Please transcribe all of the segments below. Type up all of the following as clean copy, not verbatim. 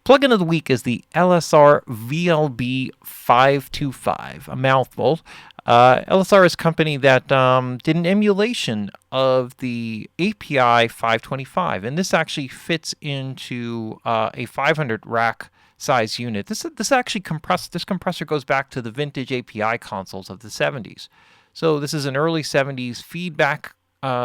Plugin of the week is the LSR VLB525, a mouthful. LSR is a company that did an emulation of the API 525, and this actually fits into a 500 rack size unit. This actually this compressor goes back to the vintage API consoles of the 70s. So this is an early 70s feedback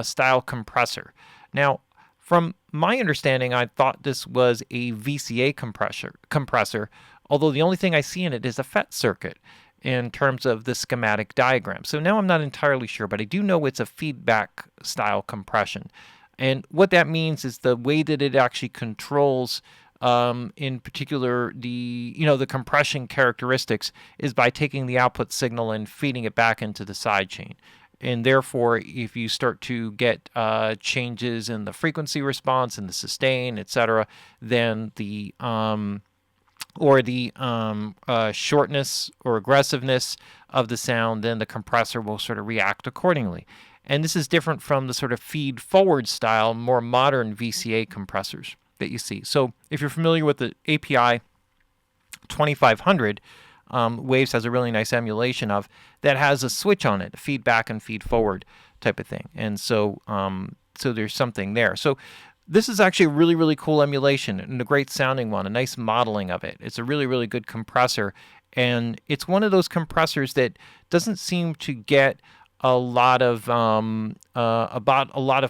style compressor. Now, from my understanding, I thought this was a VCA compressor, although the only thing I see in it is a FET circuit in terms of the schematic diagram. So now I'm not entirely sure, but I do know it's a feedback style compression. And what that means is the way that it actually controls in particular the compression characteristics is by taking the output signal and feeding it back into the sidechain. And therefore, if you start to get changes in the frequency response and the sustain, etc., then the shortness or aggressiveness of the sound, then the compressor will sort of react accordingly. And this is different from the sort of feed-forward style, more modern VCA compressors that you see. So if you're familiar with the API 2500, Waves has a really nice emulation of that has a switch on it, a feedback and feed forward type of thing. And so so there's something there. So this is actually a really, really cool emulation and a great sounding one, a nice modeling of it. It's a really, really good compressor. And it's one of those compressors that doesn't seem to get a lot of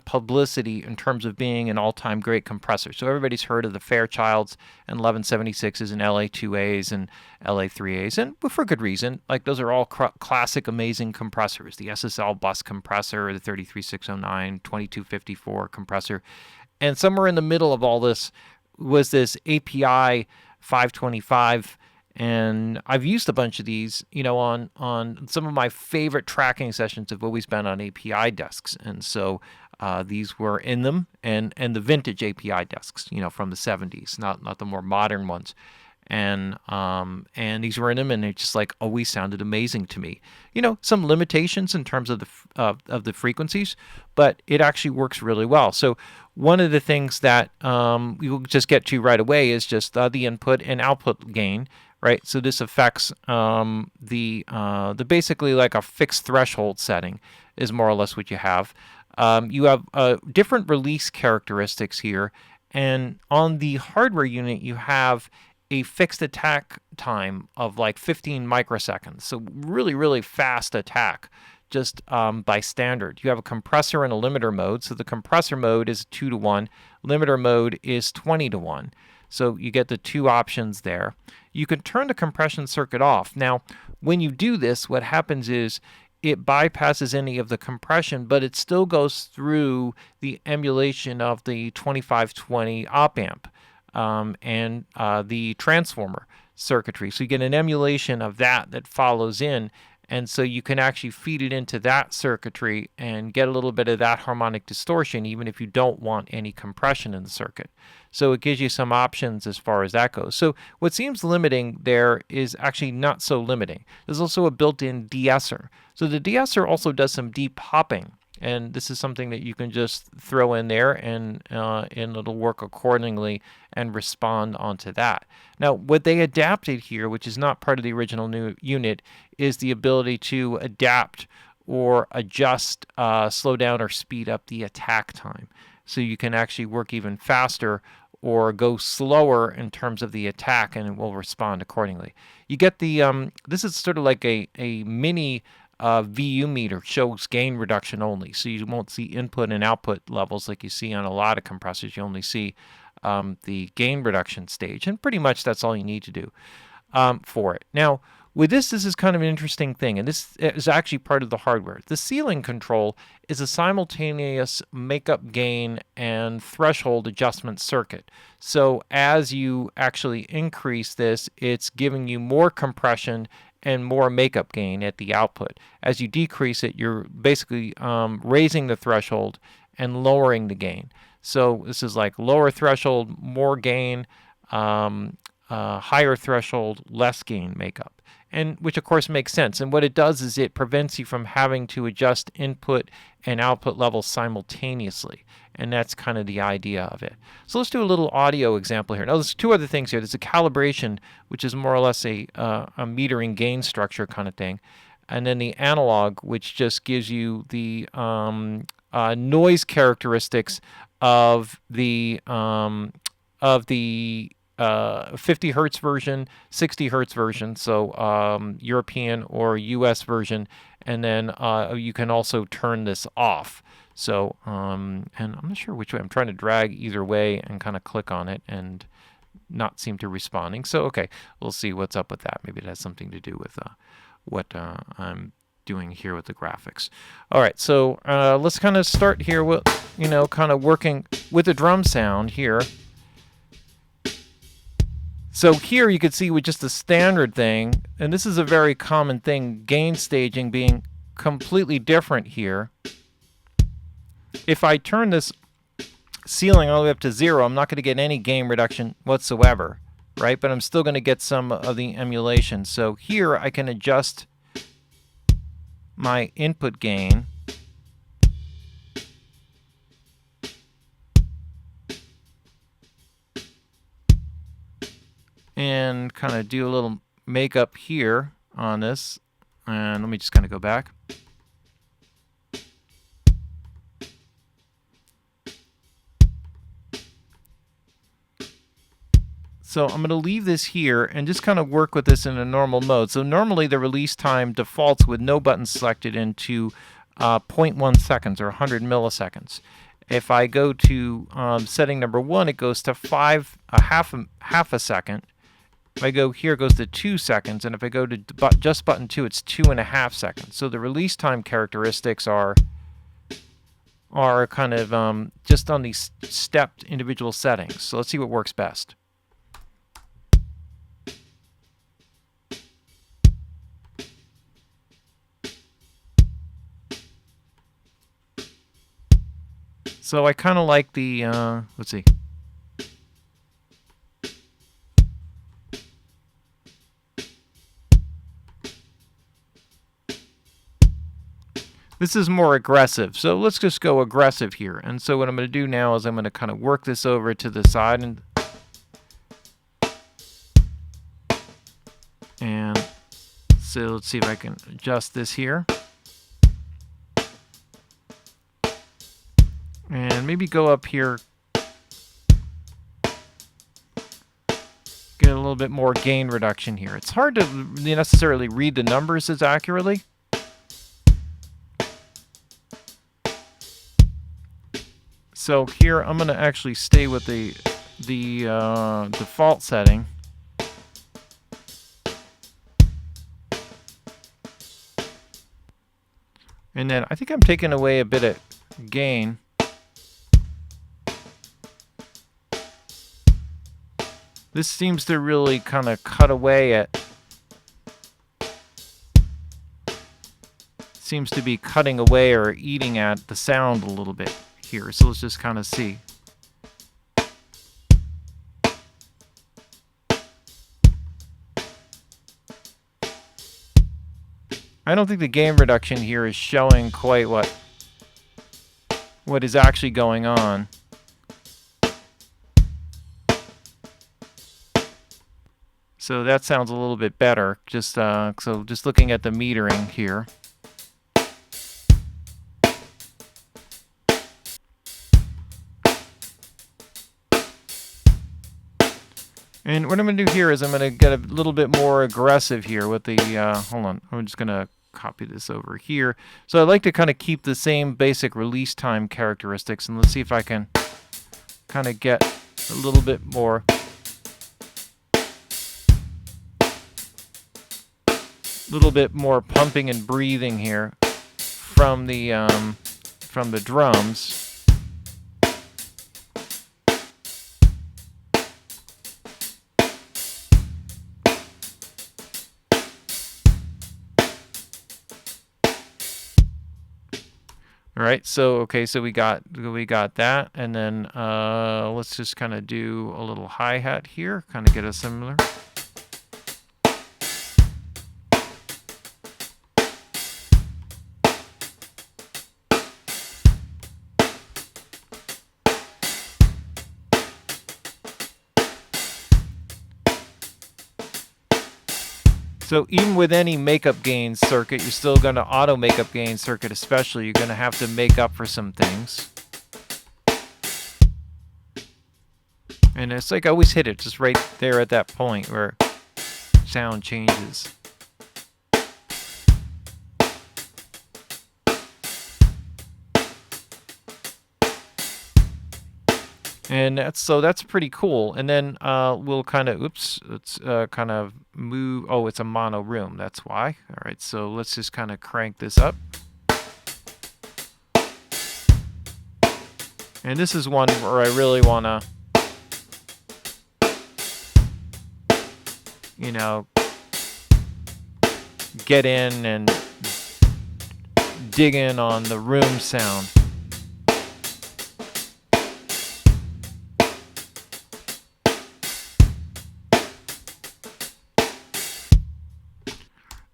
publicity in terms of being an all-time great compressor. So everybody's heard of the Fairchilds and 1176s and LA2As and LA3As, and for good reason. Like, those are all classic, amazing compressors. The SSL bus compressor, the 33609, 2254 compressor, and somewhere in the middle of all this was this API 525. And I've used a bunch of these, on some of my favorite tracking sessions have always been on API desks. And so these were in them, and the vintage API desks, from the 70s, not the more modern ones. And these were in them, and it just always sounded amazing to me. Some limitations in terms of the frequencies, but it actually works really well. So one of the things that we will just get to right away is just the input and output gain. Right, so this affects the basically like a fixed threshold setting is more or less what you have. You have different release characteristics here, and on the hardware unit you have a fixed attack time of like 15 microseconds. So really, really fast attack just by standard. You have a compressor and a limiter mode. So the compressor mode is 2-to-1, limiter mode is 20-to-1. So you get the two options there. You can turn the compression circuit off. Now, when you do this, what happens is it bypasses any of the compression, but it still goes through the emulation of the 2520 op amp and the transformer circuitry. So you get an emulation of that follows in. And so you can actually feed it into that circuitry and get a little bit of that harmonic distortion, even if you don't want any compression in the circuit. So it gives you some options as far as that goes. So what seems limiting there is actually not so limiting. There's also a built-in de-esser. So the de-esser also does some de-popping. And this is something that you can just throw in there, and it'll work accordingly and respond onto that. Now, what they adapted here, which is not part of the original new unit, is the ability to adapt or adjust, slow down, or speed up the attack time. So you can actually work even faster or go slower in terms of the attack, and it will respond accordingly. You get the this is sort of like a mini VU meter, shows gain reduction only. So you won't see input and output levels like you see on a lot of compressors. You only see the gain reduction stage, and pretty much that's all you need to do for it. Now, with this is kind of an interesting thing, and this is actually part of the hardware. The ceiling control is a simultaneous makeup gain and threshold adjustment circuit. So as you actually increase this, it's giving you more compression and more makeup gain at the output. As you decrease it, you're basically raising the threshold and lowering the gain. So this is like lower threshold, more gain, higher threshold, less gain makeup, and which of course makes sense. And what it does is it prevents you from having to adjust input and output levels simultaneously. And that's kind of the idea of it. So let's do a little audio example here. Now there's two other things here. There's a calibration, which is more or less a metering gain structure kind of thing. And then the analog, which just gives you the noise characteristics of the 50 hertz version, 60 hertz version, so European or US version, and then you can also turn this off. So, and I'm not sure which way. I'm trying to drag either way and kind of click on it and not seem to responding. So, okay, we'll see what's up with that. Maybe it has something to do with what I'm doing here with the graphics. All right, so let's kind of start here with, kind of working with the drum sound here. So here you can see with just the standard thing, and this is a very common thing, gain staging being completely different here. If I turn this ceiling all the way up to 0, I'm not going to get any gain reduction whatsoever, right? But I'm still going to get some of the emulation. So here I can adjust my input gain. And kind of do a little makeup here on this. And let me just kind of go back. So I'm going to leave this here and just kind of work with this in a normal mode. So normally the release time defaults with no button selected into 0.1 seconds or 100 milliseconds. If I go to setting number 1, it goes to half a second. If I go here, it goes to 2 seconds, and if I go to just button 2, it's 2.5 seconds. So the release time characteristics are kind of just on these stepped individual settings. So let's see what works best. So I kind of like the, let's see. This is more aggressive, so let's just go aggressive here. And so what I'm going to do now is I'm going to kind of work this over to the side and so let's see if I can adjust this here. And maybe go up here, get a little bit more gain reduction here. It's hard to necessarily read the numbers as accurately. So here I'm going to actually stay with the default setting. And then I think I'm taking away a bit of gain. This seems to really kind of cut away at, seems to be cutting away or eating at the sound a little bit here. So let's just kind of see. I don't think the gain reduction here is showing quite what is actually going on. So that sounds a little bit better. Just so just looking at the metering here. And what I'm going to do here is I'm going to get a little bit more aggressive here with the, hold on, I'm just going to copy this over here. So I'd like to kind of keep the same basic release time characteristics, and let's see if I can kind of get a little bit more. Pumping and breathing here from the drums. All right, so okay, so we got that, and then let's just kind of do a little hi-hat here, kind of get a similar. So even with any makeup gain circuit, you're still going to auto makeup gain circuit especially, you're going to have to make up for some things. And it's like I always hit it just right there at that point where sound changes. And that's pretty cool. And then we'll kind of, let's kind of move. Oh, it's a mono room. That's why. All right, so let's just kind of crank this up. And this is one where I really want to, you know, get in and dig in on the room sound.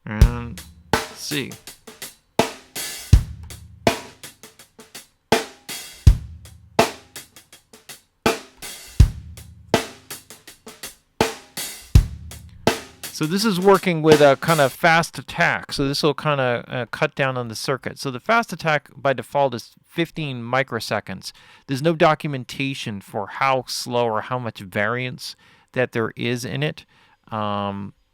And let's see. So this is working with a kind of fast attack. So this will kind of cut down on the circuit. So the fast attack by default is 15 microseconds. There's no documentation for how slow or how much variance that there is in it.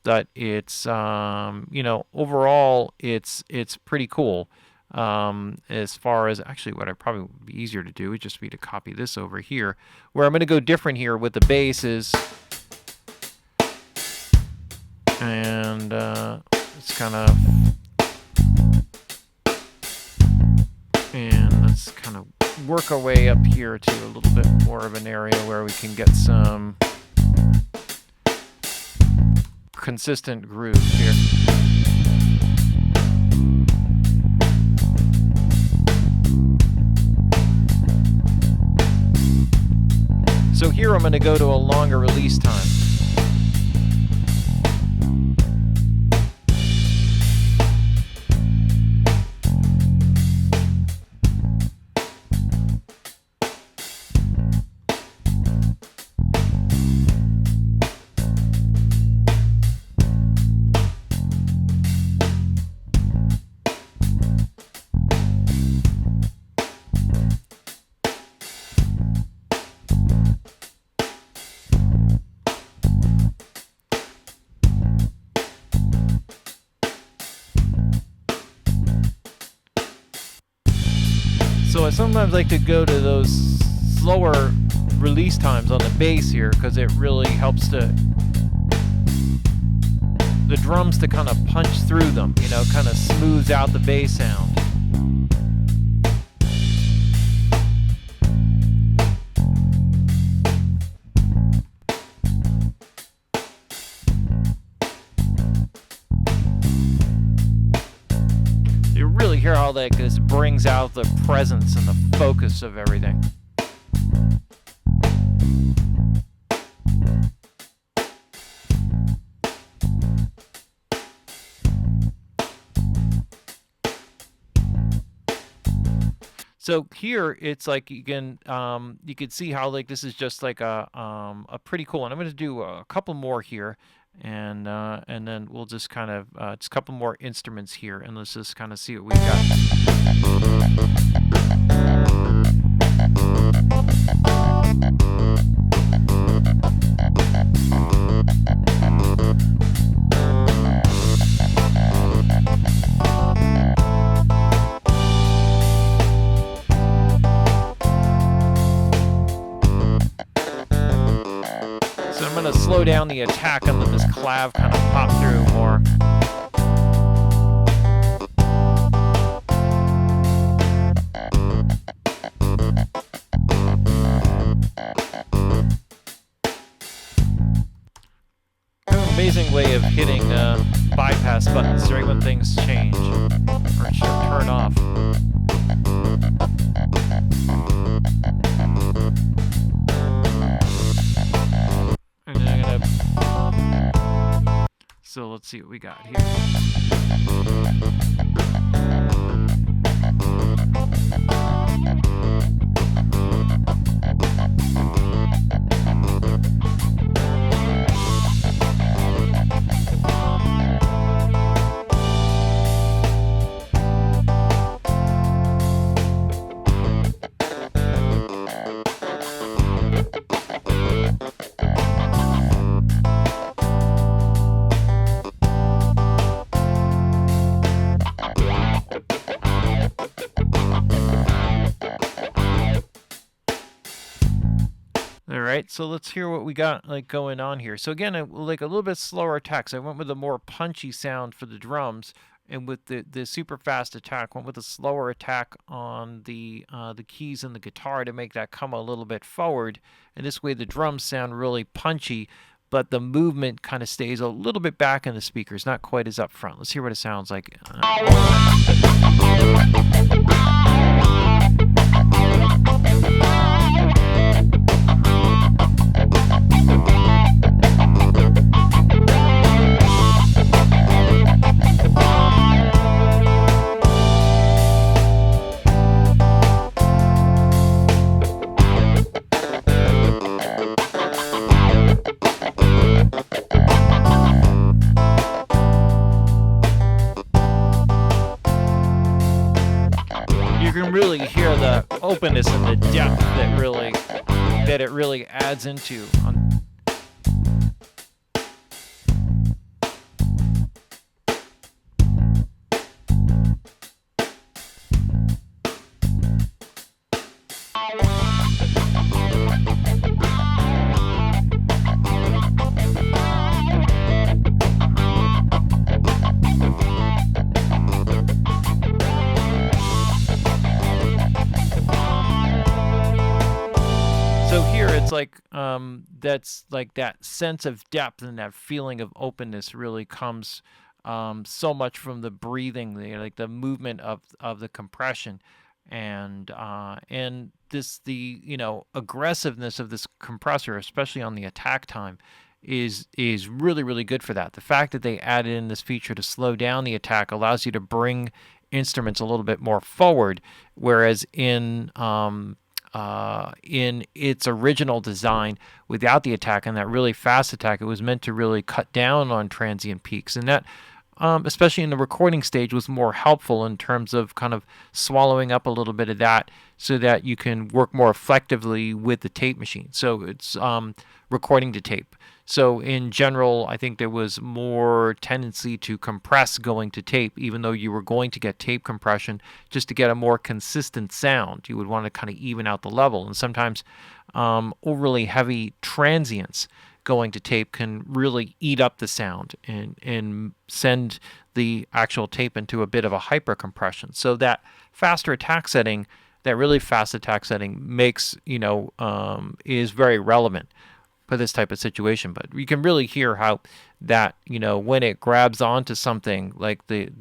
But it's you know, overall it's pretty cool. As far as actually what I probably would be easier to do would just be to copy this over here. Where I'm going to go different here with the bass is, and it's kind of, and let's kind of work our way up here to a little bit more of an area where we can get some consistent groove here. So here I'm going to go to a longer release time. So I sometimes like to go to those slower release times on the bass here because it really helps the drums to kind of punch through them, you know, kind of smooths out the bass sound. You really hear how like this brings out the presence and the focus of everything. So here it's like you can see how like this is just like a pretty cool, and I'm going to do a couple more here, and then we'll just kind of just a couple more instruments here, and let's just kind of see what we got. I'm going to slow down the attack and let this clav kind of pop through more. Kind of an amazing way of hitting bypass buttons right when things change or turn off. So let's see what we got here. All right, so let's hear what we got like going on here. So again, like a little bit slower attacks. I went with a more punchy sound for the drums, and with the super fast attack, went with a slower attack on the keys and the guitar to make that come a little bit forward. And this way, the drums sound really punchy, but the movement kind of stays a little bit back in the speakers, not quite as up front. Let's hear what it sounds like. You can really hear the openness and the depth that it really adds into. So here it's like that's like that sense of depth and that feeling of openness really comes so much from the breathing, like the movement of the compression, and the aggressiveness of this compressor, especially on the attack time, is really good for that. The fact that they added in this feature to slow down the attack allows you to bring instruments a little bit more forward, whereas in its original design without the attack and that really fast attack, it was meant to really cut down on transient peaks, and that especially in the recording stage was more helpful in terms of kind of swallowing up a little bit of that so that you can work more effectively with the tape machine. So it's recording to tape. So in general, I think there was more tendency to compress going to tape, even though you were going to get tape compression just to get a more consistent sound. You would want to kind of even out the level. And sometimes overly heavy transients going to tape can really eat up the sound and send the actual tape into a bit of a hyper compression. So that faster attack setting, that really fast attack setting makes, is very relevant for this type of situation. But you can really hear how that, when it grabs onto something, like the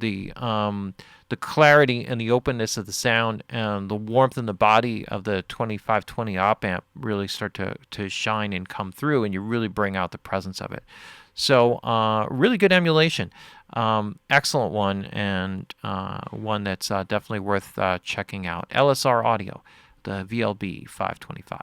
clarity and the openness of the sound and the warmth in the body of the 2520 op amp really start to shine and come through, and you really bring out the presence of it. So really good emulation. Excellent one, and one that's definitely worth checking out. LSR Audio, the VLB525.